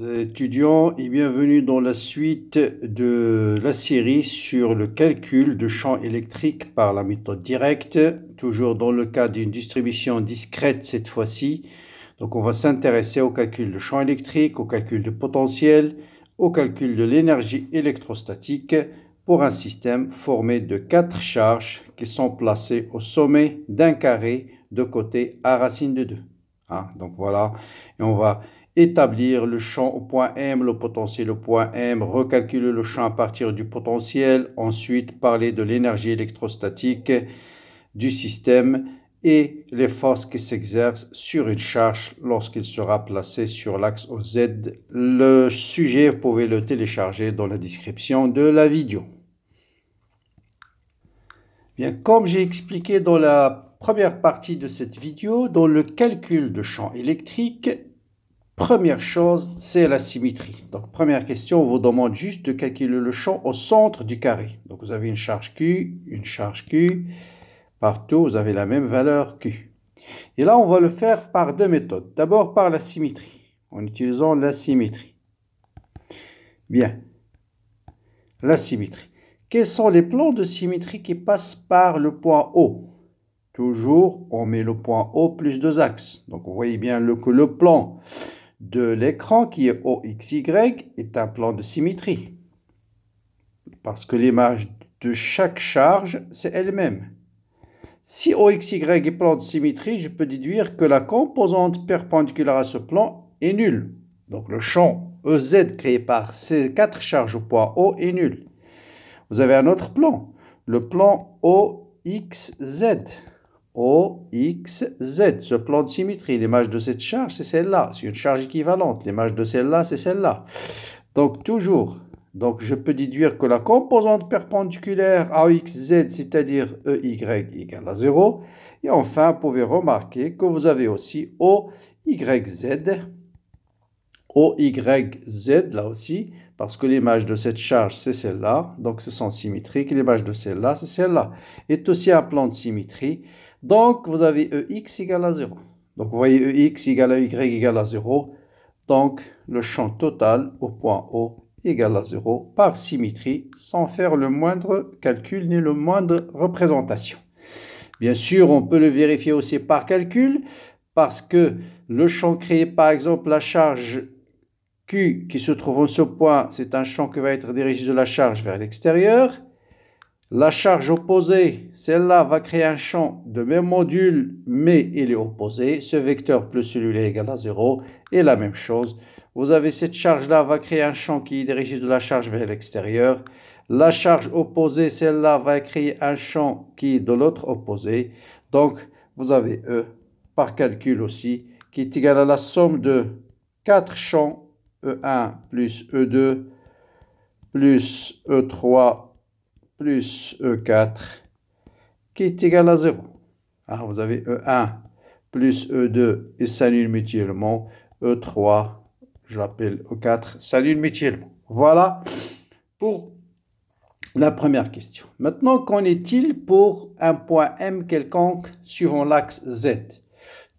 Étudiants et bienvenue dans la suite de la série sur le calcul de champ électrique par la méthode directe, toujours dans le cas d'une distribution discrète cette fois-ci. Donc on va s'intéresser au calcul de champ électrique, au calcul de potentiel, au calcul de l'énergie électrostatique pour un système formé de 4 charges qui sont placées au sommet d'un carré de côté à racine de 2. Donc voilà, et on va établir le champ au point M, le potentiel au point M, recalculer le champ à partir du potentiel, ensuite parler de l'énergie électrostatique du système et les forces qui s'exercent sur une charge lorsqu'il sera placé sur l'axe OZ. Le sujet, vous pouvez le télécharger dans la description de la vidéo. Bien, comme j'ai expliqué dans la première partie de cette vidéo, dans le calcul de champ électrique, première chose, c'est la symétrie. Donc, première question, on vous demande juste de calculer le champ au centre du carré. Donc, vous avez une charge Q. Partout, vous avez la même valeur Q. Et là, on va le faire par deux méthodes. D'abord, par la symétrie, en utilisant la symétrie. Bien, la symétrie. Quels sont les plans de symétrie qui passent par le point O? Toujours, on met le point O plus deux axes. Donc, vous voyez bien que le plan de l'écran qui est OXY est un plan de symétrie. Parce que l'image de chaque charge, c'est elle-même. Si OXY est plan de symétrie, je peux déduire que la composante perpendiculaire à ce plan est nulle. Donc le champ EZ créé par ces 4 charges au point O est nul. Vous avez un autre plan, le plan OXZ. OXZ, ce plan de symétrie, l'image de cette charge, c'est celle-là. C'est une charge équivalente. L'image de celle-là, c'est celle-là. Donc, toujours, je peux déduire que la composante perpendiculaire à OXZ, c'est-à-dire EY égale à 0. Et enfin, vous pouvez remarquer que vous avez aussi OYZ. OYZ, là aussi, parce que l'image de cette charge, c'est celle-là. Donc, ce sont symétriques. L'image de celle-là, c'est celle-là. Est aussi un plan de symétrie. Donc, vous avez EX égale à 0. Donc, vous voyez EX égale à Y égale à 0. Donc, le champ total au point O égale à 0 par symétrie, sans faire le moindre calcul ni le moindre représentation. Bien sûr, on peut le vérifier aussi par calcul, parce que le champ créé, par exemple, la charge Q qui se trouve en ce point, c'est un champ qui va être dirigé de la charge vers l'extérieur. La charge opposée, celle-là, va créer un champ de même module, mais il est opposé. Ce vecteur plus celui-là est égal à 0. Et la même chose, vous avez cette charge-là, va créer un champ qui est dirigé de la charge vers l'extérieur. La charge opposée, celle-là, va créer un champ qui est de l'autre opposé. Donc, vous avez E, par calcul aussi, qui est égal à la somme de 4 champs, E1 plus E2 plus E3 plus E4 qui est égal à 0. Vous avez E1 plus E2 et s'annule mutuellement. E3, je l'appelle E4, s'annule mutuellement. Voilà pour la première question. Maintenant, qu'en est-il pour un point M quelconque suivant l'axe Z?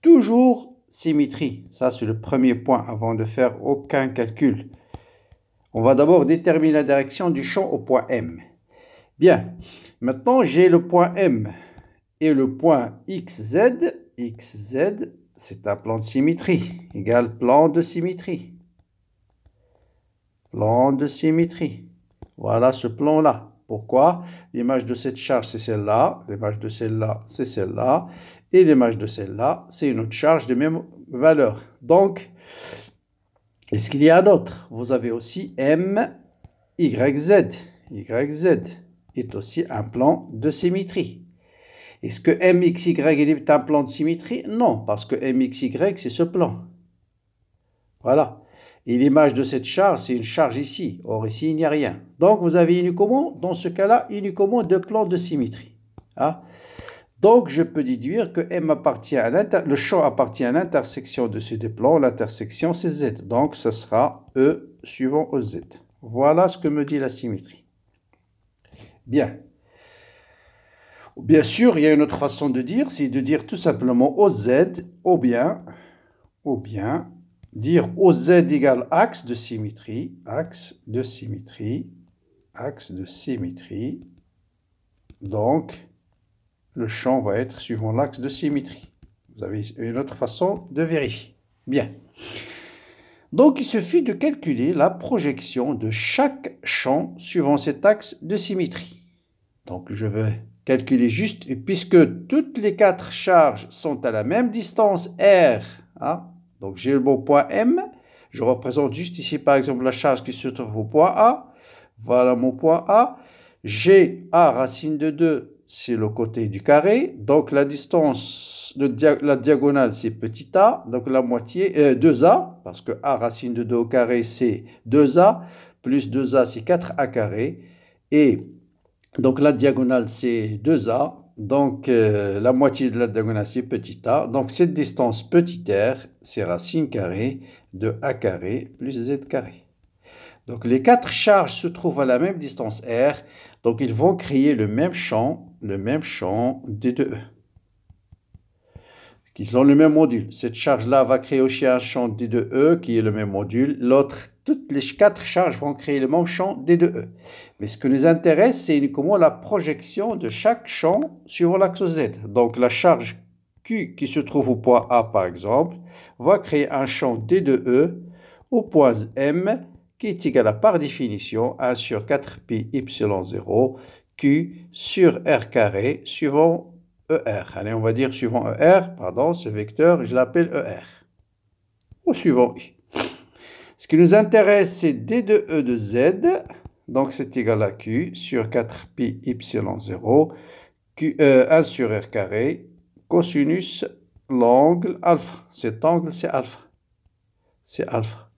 Toujours symétrie. Ça, c'est le premier point avant de faire aucun calcul. On va d'abord déterminer la direction du champ au point M. Bien, maintenant j'ai le point M et le point XZ. XZ, c'est un plan de symétrie, égal plan de symétrie. Plan de symétrie. Voilà ce plan-là. Pourquoi? L'image de cette charge, c'est celle-là. L'image de celle-là, c'est celle-là. Et l'image de celle-là, c'est une autre charge de même valeur. Donc, est-ce qu'il y a d'autres? Vous avez aussi M, YZ. YZ est aussi un plan de symétrie. Est-ce que MXY est un plan de symétrie? Non, parce que MXY, c'est ce plan. Voilà. Et l'image de cette charge, c'est une charge ici. Or, ici, il n'y a rien. Donc, vous avez uniquement, dans ce cas-là, uniquement deux plans de symétrie. Donc, je peux déduire que M appartient à le champ appartient à l'intersection de ces deux plans. L'intersection, c'est Z. Donc, ce sera E suivant EZ. Voilà ce que me dit la symétrie. Bien. Bien sûr, il y a une autre façon de dire, c'est de dire tout simplement OZ ou bien dire OZ égale axe de symétrie, axe de symétrie, axe de symétrie. Donc, le champ va être suivant l'axe de symétrie. Vous avez une autre façon de vérifier. Bien. Donc, il suffit de calculer la projection de chaque champ suivant cet axe de symétrie. Donc, je vais calculer juste, et puisque toutes les 4 charges sont à la même distance R, hein, donc j'ai le bon point M, je représente juste ici, par exemple, la charge qui se trouve au point A. Voilà mon point A. J'ai A racine de 2, c'est le côté du carré. Donc, la distance, la diagonale, c'est petit a. Donc, la moitié, 2a, parce que A racine de 2 au carré, c'est 2a. Plus 2a, c'est 4a carré. Et donc, la diagonale, c'est 2a. Donc, la moitié de la diagonale, c'est petit a. Donc, cette distance petit r, c'est racine carrée de a carré plus z carré. Donc, les 4 charges se trouvent à la même distance r. Donc, ils vont créer le même champ D2E. Ils ont le même module. Cette charge-là va créer aussi un champ D2E qui est le même module. Toutes les 4 charges vont créer le même champ D2E. Mais ce qui nous intéresse, c'est uniquement la projection de chaque champ sur l'axe Z. Donc, la charge Q qui se trouve au point A, par exemple, va créer un champ D2E au point M qui est égal à, par définition, 1 sur 4 pi y0 Q sur R carré suivant ER. Allez, on va dire suivant ER, pardon, ce vecteur, je l'appelle ER. Ou suivant I. Ce qui nous intéresse, c'est D2E de Z. Donc, c'est égal à Q sur 4 pi y0 Q, 1 sur R carré cosinus l'angle alpha. Cet angle, c'est alpha. C'est alpha.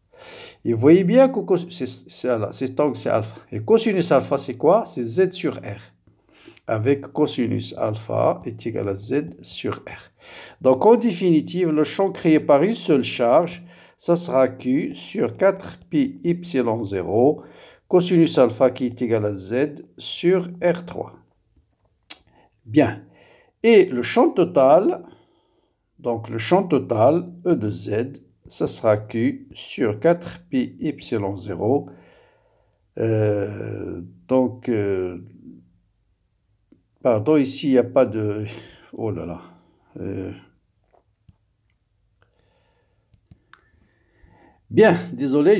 Et vous voyez bien que cet angle, c'est alpha. Et cosinus alpha, c'est quoi? C'est Z sur R. Avec cosinus alpha est égal à Z sur R. Donc, en définitive, le champ créé par une seule charge, ça sera Q sur 4 pi y0 cosinus alpha qui est égal à Z sur R3. Bien. Et le champ total, donc le champ total, E de Z, ça sera Q sur 4 pi y0. Pardon, ici, il n'y a pas de... Oh là là. Bien, désolé,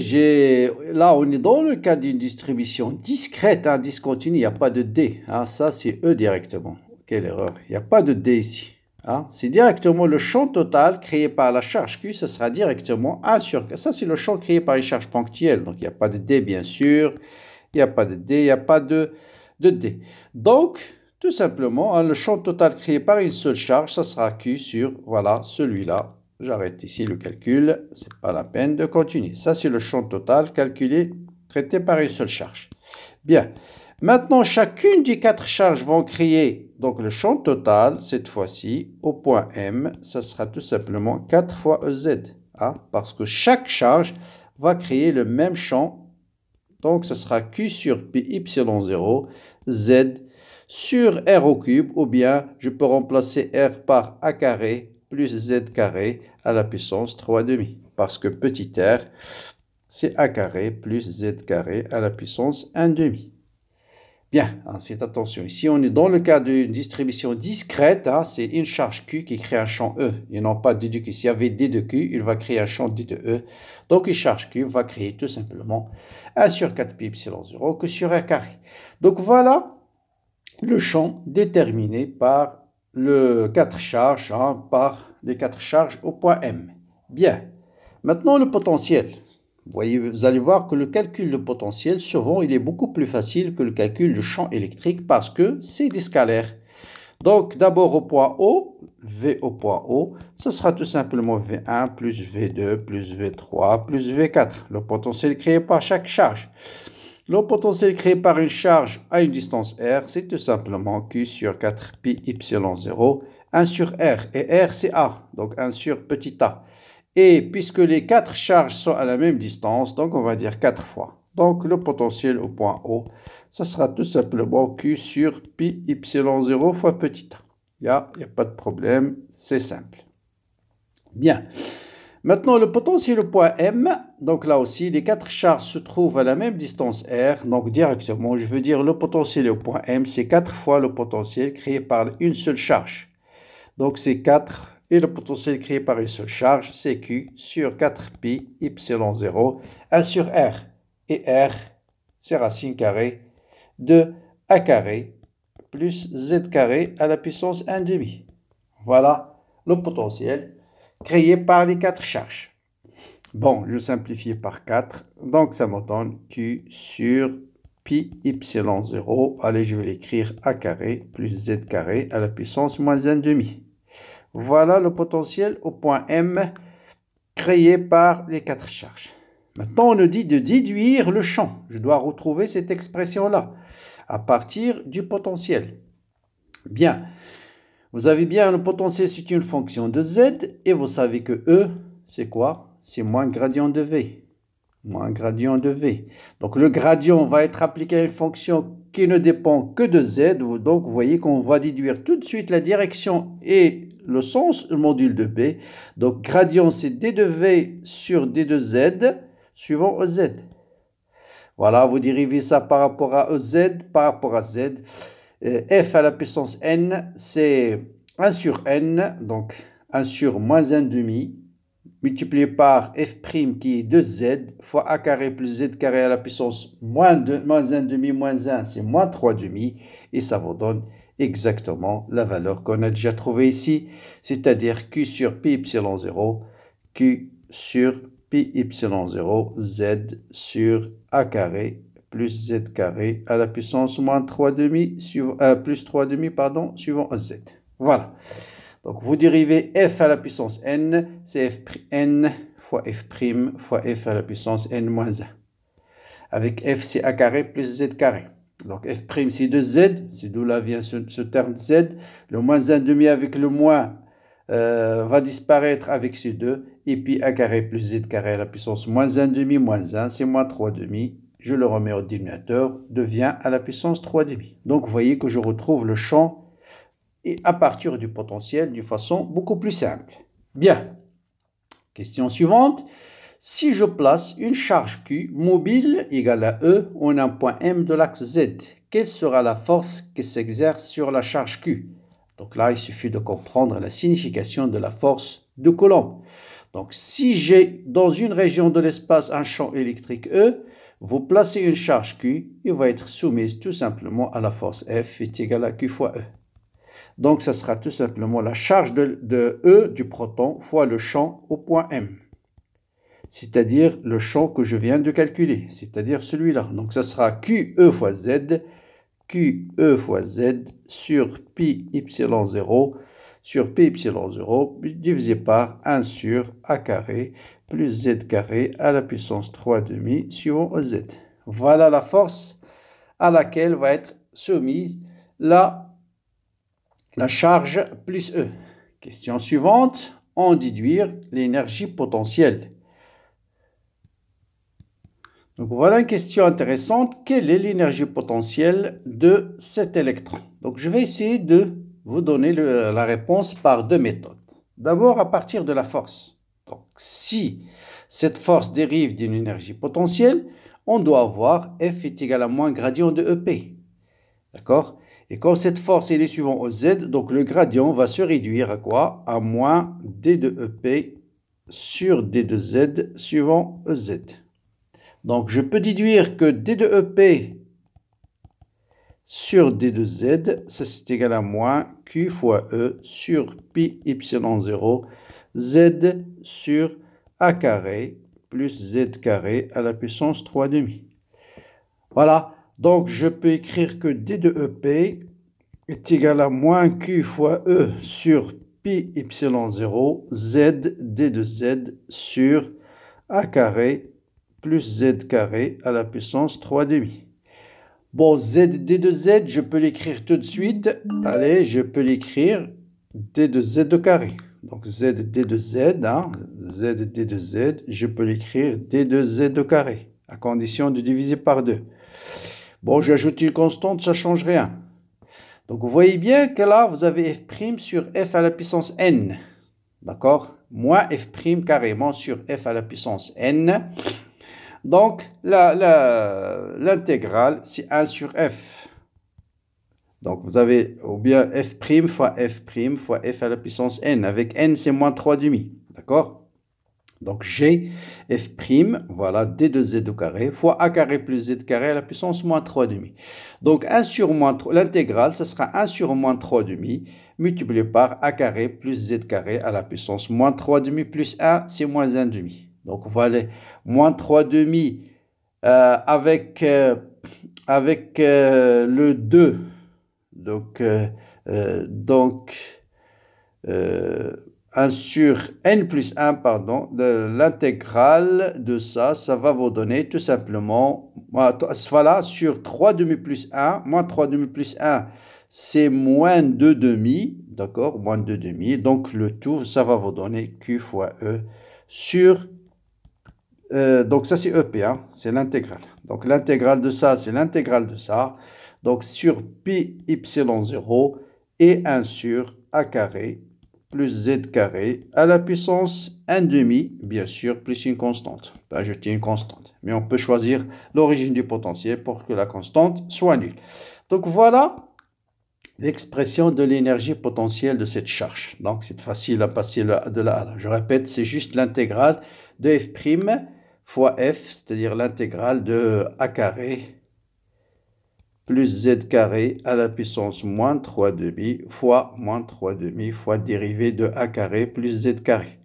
là, on est dans le cas d'une distribution discrète, hein, discontinue, il n'y a pas de D. Hein, ça, c'est E directement. Quelle erreur. Il n'y a pas de D ici. Hein, c'est directement le champ total créé par la charge Q, ce sera directement 1 sur 4. Ça, c'est le champ créé par une charge ponctuelle. Donc, il n'y a pas de D, bien sûr. Il n'y a pas de D, il n'y a pas de D. Donc, tout simplement, hein, le champ total créé par une seule charge, ça sera Q sur, voilà, celui-là. J'arrête ici le calcul, ce n'est pas la peine de continuer. Ça, c'est le champ total calculé, traité par une seule charge. Bien. Maintenant, chacune des 4 charges vont créer donc le champ total, cette fois-ci, au point M, ça sera tout simplement 4 fois EZ. Hein, parce que chaque charge va créer le même champ. Donc, ce sera Q sur pi y0, Z sur R au cube, ou bien je peux remplacer R par A carré plus Z carré à la puissance 3,5. Parce que petit r, c'est A carré plus Z carré à la puissance 1,5. Bien, faites attention. Ici, on est dans le cas d'une distribution discrète. Hein, c'est une charge Q qui crée un champ E et non pas D de Q. S'il y avait D de Q, il va créer un champ D de E. Donc, une charge Q va créer tout simplement 1 sur 4 pi y0 que sur R carré. Donc, voilà le champ déterminé par les 4 charges, hein, par les 4 charges au point M. Bien. Maintenant, le potentiel. Vous allez voir que le calcul de potentiel, souvent, il est beaucoup plus facile que le calcul du champ électrique parce que c'est des scalaires. Donc, d'abord au point O, V au point O, ce sera tout simplement V1 plus V2 plus V3 plus V4. Le potentiel créé par chaque charge. Le potentiel créé par une charge à une distance R, c'est tout simplement Q sur 4 pi y0, 1 sur R. Et R, c'est A, donc 1 sur petit a. Et puisque les 4 charges sont à la même distance, donc on va dire 4 fois. Donc le potentiel au point O, ça sera tout simplement Q sur pi y0 fois petit a. Il n'y a pas de problème, c'est simple. Bien. Maintenant, le potentiel au point M, donc là aussi, les 4 charges se trouvent à la même distance R. Donc directement, je veux dire le potentiel au point M, c'est 4 fois le potentiel créé par une seule charge. Donc c'est 4, et le potentiel créé par une seule charge, c'est Q sur 4pi epsilon 0, 1 sur R. Et R, c'est racine carrée de A carré plus Z carré à la puissance 1 demi. Voilà le potentiel créé par les 4 charges. Bon, je simplifie par 4, donc ça me donne Q sur pi epsilon 0. Allez, je vais l'écrire A carré plus Z carré à la puissance moins 1 demi. Voilà le potentiel au point M créé par les 4 charges. Maintenant, on nous dit de déduire le champ. Je dois retrouver cette expression-là à partir du potentiel. Bien. Vous avez bien le potentiel, c'est une fonction de Z. Et vous savez que E, c'est quoi? C'est moins gradient de V. Moins gradient de V. Donc, le gradient va être appliqué à une fonction qui ne dépend que de Z. Donc, vous voyez qu'on va déduire tout de suite la direction et le sens, le module de B. Donc, gradient, c'est D de V sur D de Z, suivant EZ. Voilà, vous dérivez ça par rapport à EZ, par rapport à Z. F à la puissance N, c'est 1 sur N, donc 1 sur moins 1 demi, multiplié par F' qui est 2Z, fois A carré plus Z carré à la puissance moins 1 demi, moins 1, c'est moins 3 demi, et ça vous donne exactement la valeur qu'on a déjà trouvée ici, c'est-à-dire Q sur pi epsilon 0, Q sur pi epsilon 0, Z sur A carré plus Z carré à la puissance moins 3 demi, plus 3 demi, pardon, suivant Z. Voilà. Donc, vous dérivez F à la puissance N, c'est Fn fois F' fois F à la puissance N moins 1. Avec F, c'est A carré plus Z carré. Donc, F' c'est 2Z, c'est d'où là vient ce terme Z. Le moins 1 demi avec le moins va disparaître avec ce 2. Et puis, A carré plus Z carré à la puissance moins 1 demi, moins 1, c'est moins 3 demi. Je le remets au dénominateur, devient à la puissance 3 demi. Donc, vous voyez que je retrouve le champ et à partir du potentiel d'une façon beaucoup plus simple. Bien. Question suivante. Si je place une charge Q mobile égale à E en un point M de l'axe Z, quelle sera la force qui s'exerce sur la charge Q? Donc là, il suffit de comprendre la signification de la force de Coulomb. Donc, si j'ai dans une région de l'espace un champ électrique E, vous placez une charge Q, il va être soumise tout simplement à la force F est égale à Q fois E. Donc, ça sera tout simplement la charge de E du proton fois le champ au point M. C'est-à-dire le champ que je viens de calculer, c'est-à-dire celui-là. Donc, ça sera QE fois Z, QE fois Z sur pi epsilon 0 sur pi epsilon 0 divisé par 1 sur A carré plus Z carré à la puissance 3 demi suivant EZ. Voilà la force à laquelle va être soumise la charge plus E. Question suivante, en déduire l'énergie potentielle. Donc voilà une question intéressante. Quelle est l'énergie potentielle de cet électron? Donc je vais essayer de vous donner la réponse par deux méthodes. D'abord à partir de la force. Donc si cette force dérive d'une énergie potentielle, on doit avoir F est égal à moins gradient de EP. D'accord? Et comme cette force est suivant EZ, donc le gradient va se réduire à quoi? À moins D de EP sur D de Z suivant EZ. Donc, je peux déduire que D de EP sur D de Z, ça c'est égal à moins Q fois E sur pi epsilon 0, Z sur A carré plus Z carré à la puissance 3 demi. Voilà, donc je peux écrire que D de EP est égal à moins Q fois E sur pi epsilon 0, Z D de Z sur A carré plus Z carré à la puissance 3 demi. Bon, Z D de Z, je peux l'écrire tout de suite. Allez, je peux l'écrire D de Z au carré. Donc Z D de Z, hein, Z D de Z, je peux l'écrire D de Z au carré, à condition de diviser par 2. Bon, j'ajoute une constante, ça ne change rien. Donc vous voyez bien que là, vous avez F' sur F à la puissance N. D'accord? moins f' carrément sur f à la puissance n. Donc, l'intégrale, c'est 1 sur f. Donc, vous avez ou bien f' fois f' fois f à la puissance n. Avec n, c'est moins 3 demi. D'accord? Donc, j'ai f', voilà, d de z au carré, fois a carré plus z carré à la puissance moins 3 demi. Donc, 1 sur moins 3, l'intégrale, ce sera 1 sur moins 3 demi, multiplié par a carré plus z carré à la puissance moins 3 demi plus 1, c'est moins 1 demi. Donc, voilà, moins 3 demi avec le 2. Donc 1 sur n plus 1, pardon, l'intégrale de ça va vous donner tout simplement, voilà, sur 3 demi plus 1, moins 3 demi plus 1, c'est moins 2 demi, d'accord, moins 2 demi, donc le tout, ça va vous donner Q fois E sur, donc ça c'est EP, hein, c'est l'intégrale. Donc l'intégrale de ça, c'est l'intégrale de ça, donc sur pi epsilon 0 et 1 sur a carré plus z carré à la puissance 1 demi, bien sûr, plus une constante. On peut ajouter une constante. Mais on peut choisir l'origine du potentiel pour que la constante soit nulle. Donc voilà l'expression de l'énergie potentielle de cette charge. Donc c'est facile à passer de là à là. Je répète, c'est juste l'intégrale de f' fois f, c'est-à-dire l'intégrale de a carré plus z carré à la puissance moins 3 demi fois moins 3 demi fois dérivée de a carré plus z carré.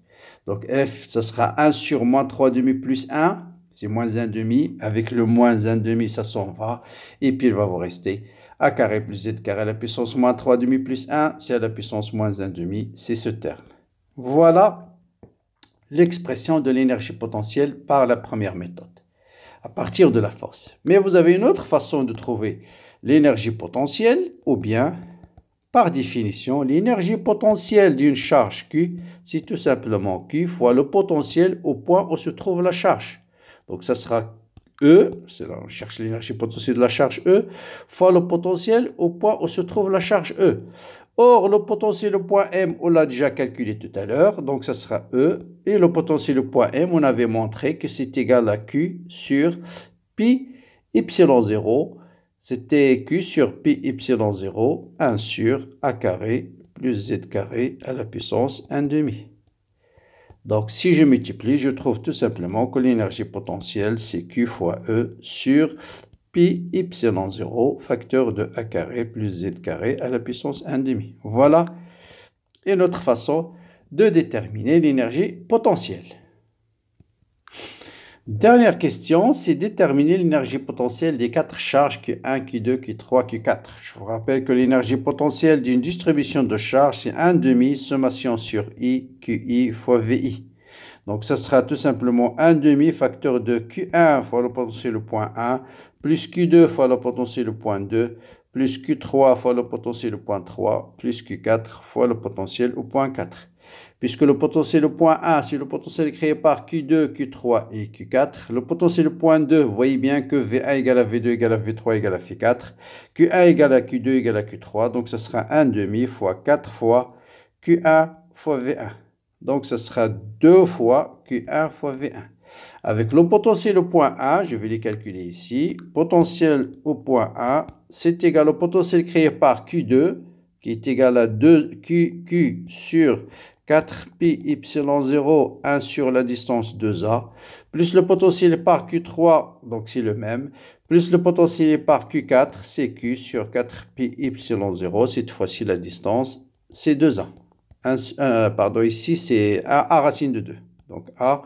Donc f, ce sera 1 sur moins 3 demi plus 1, c'est moins 1 demi. Avec le moins 1 demi, ça s'en va. Et puis il va vous rester a carré plus z carré à la puissance moins 3 demi plus 1, c'est à la puissance moins 1 demi, c'est ce terme. Voilà l'expression de l'énergie potentielle par la première méthode, à partir de la force. Mais vous avez une autre façon de trouver l'énergie potentielle, ou bien, par définition, l'énergie potentielle d'une charge Q, c'est tout simplement Q fois le potentiel au point où se trouve la charge. Donc, ça sera E, c'est là on cherche l'énergie potentielle de la charge E, fois le potentiel au point où se trouve la charge E. Or, le potentiel au point M, on l'a déjà calculé tout à l'heure, donc ça sera E. Et le potentiel au point M, on avait montré que c'est égal à Q sur pi epsilon 0. C'était Q sur pi epsilon 0, 1 sur a carré plus z carré à la puissance 1 demi. Donc, si je multiplie, je trouve tout simplement que l'énergie potentielle, c'est Q fois E sur pi epsilon 0, facteur de a carré plus z carré à la puissance 1 demi. Voilà une autre façon de déterminer l'énergie potentielle. Dernière question, c'est déterminer l'énergie potentielle des 4 charges Q1, Q2, Q3, Q4. Je vous rappelle que l'énergie potentielle d'une distribution de charges, c'est 1 demi sommation sur I, QI fois VI. Donc, ça sera tout simplement 1 demi facteur de Q1 fois le potentiel au point 1, plus Q2 fois le potentiel au point 2, plus Q3 fois le potentiel au point 3, plus Q4 fois le potentiel au point 4. Puisque le potentiel au point 1, c'est le potentiel créé par Q2, Q3 et Q4. Le potentiel au point 2, vous voyez bien que V1 égale à V2 égale à V3 égale à V4. Q1 égale à Q2 égale à Q3. Donc, ce sera 1 demi fois 4 fois Q1 fois V1. Donc, ce sera 2 fois Q1 fois V1. Avec le potentiel au point 1, je vais les calculer ici. Potentiel au point 1, c'est égal au potentiel créé par Q2, qui est égal à 2Q sur 4 pi epsilon 0, 1 sur la distance 2a, plus le potentiel par Q3, donc c'est le même, plus le potentiel par Q4, c'est Q sur 4 pi epsilon 0, cette fois-ci la distance, c'est 2a. Pardon, ici c'est a racine de 2. Donc a,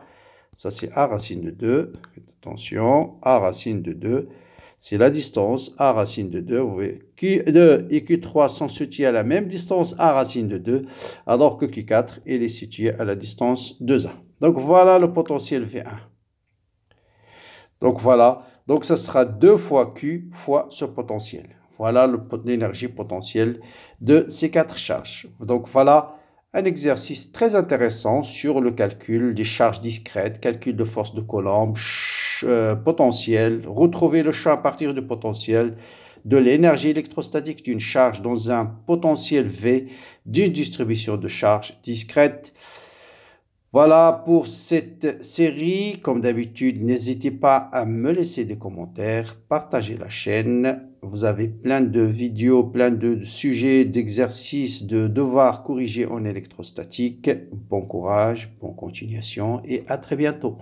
ça c'est a racine de 2, attention, a racine de 2, c'est la distance a racine de 2. Vous voyez, Q2 et Q3 sont situés à la même distance a racine de 2, alors que Q4 il est situé à la distance 2a. Donc voilà le potentiel V1. Donc voilà, donc ça sera 2 fois Q fois ce potentiel. Voilà l'énergie potentielle de ces 4 charges. Donc voilà un exercice très intéressant sur le calcul des charges discrètes, calcul de force de Coulomb, potentiel, retrouver le champ à partir du potentiel, de l'énergie électrostatique d'une charge dans un potentiel V d'une distribution de charges discrète. Voilà pour cette série. Comme d'habitude, n'hésitez pas à me laisser des commentaires, partagez la chaîne. Vous avez plein de vidéos, plein de sujets, d'exercices, de devoirs corrigés en électrostatique. Bon courage, bonne continuation et à très bientôt.